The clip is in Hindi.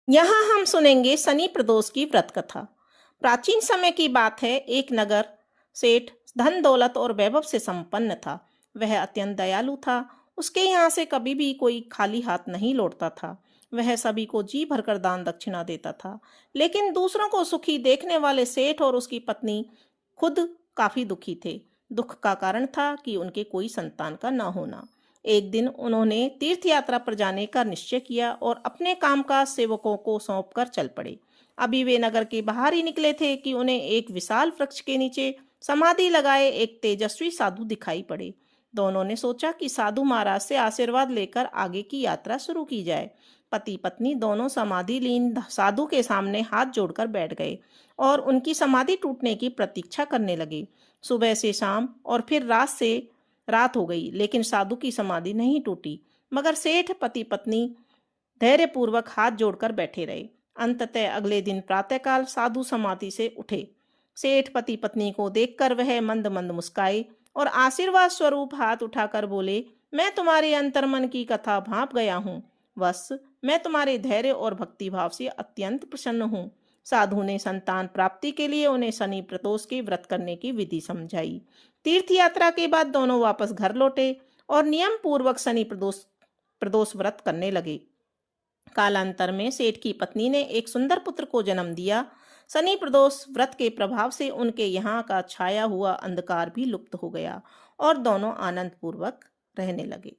यहाँ हम सुनेंगे शनि प्रदोष की व्रत कथा। प्राचीन समय की बात है। एक नगर सेठ धन दौलत और वैभव से संपन्न था। वह अत्यंत दयालु था। उसके यहाँ से कभी भी कोई खाली हाथ नहीं लौटता था। वह सभी को जी भरकर दान दक्षिणा देता था। लेकिन दूसरों को सुखी देखने वाले सेठ और उसकी पत्नी खुद काफी दुखी थे। दुख का कारण था कि उनके कोई संतान का न होना। एक दिन उन्होंने तीर्थ यात्रा पर जाने का निश्चय किया और अपने कामकाज सेवकों को सौंपकर चल पड़े। अभी वे नगर के बाहर ही निकले थे कि उन्हें एक विशाल वृक्ष के नीचे समाधि लगाए एक तेजस्वी साधु दिखाई पड़े। दोनों ने सोचा कि साधु महाराज से आशीर्वाद लेकर आगे की यात्रा शुरू की जाए। पति पत्नी दोनों समाधि लीन साधु के सामने हाथ जोड़कर बैठ गए और उनकी समाधि टूटने की प्रतीक्षा करने लगे। सुबह से शाम और फिर रात हो गई, लेकिन साधु की समाधि नहीं टूटी। मगर सेठ पति पत्नी धैर्यपूर्वक हाथ जोड़कर बैठे रहे। अंततः अगले दिन प्रातःकाल साधु समाधि से उठे। सेठ पति पत्नी को देखकर वह मंद मंद मुस्काए और आशीर्वाद स्वरूप हाथ उठाकर बोले, मैं तुम्हारे अंतर्मन की कथा भांप गया हूँ। बस मैं तुम्हारे धैर्य और भक्तिभाव से अत्यंत प्रसन्न हूँ। साधु ने संतान प्राप्ति के लिए उन्हें शनि प्रदोष के व्रत करने की विधि समझाई। तीर्थ यात्रा के बाद दोनों वापस घर लौटे और नियम पूर्वक शनि प्रदोष प्रदोष व्रत करने लगे। कालांतर में सेठ की पत्नी ने एक सुंदर पुत्र को जन्म दिया। शनि प्रदोष व्रत के प्रभाव से उनके यहाँ का छाया हुआ अंधकार भी लुप्त हो गया और दोनों आनंद पूर्वक रहने लगे।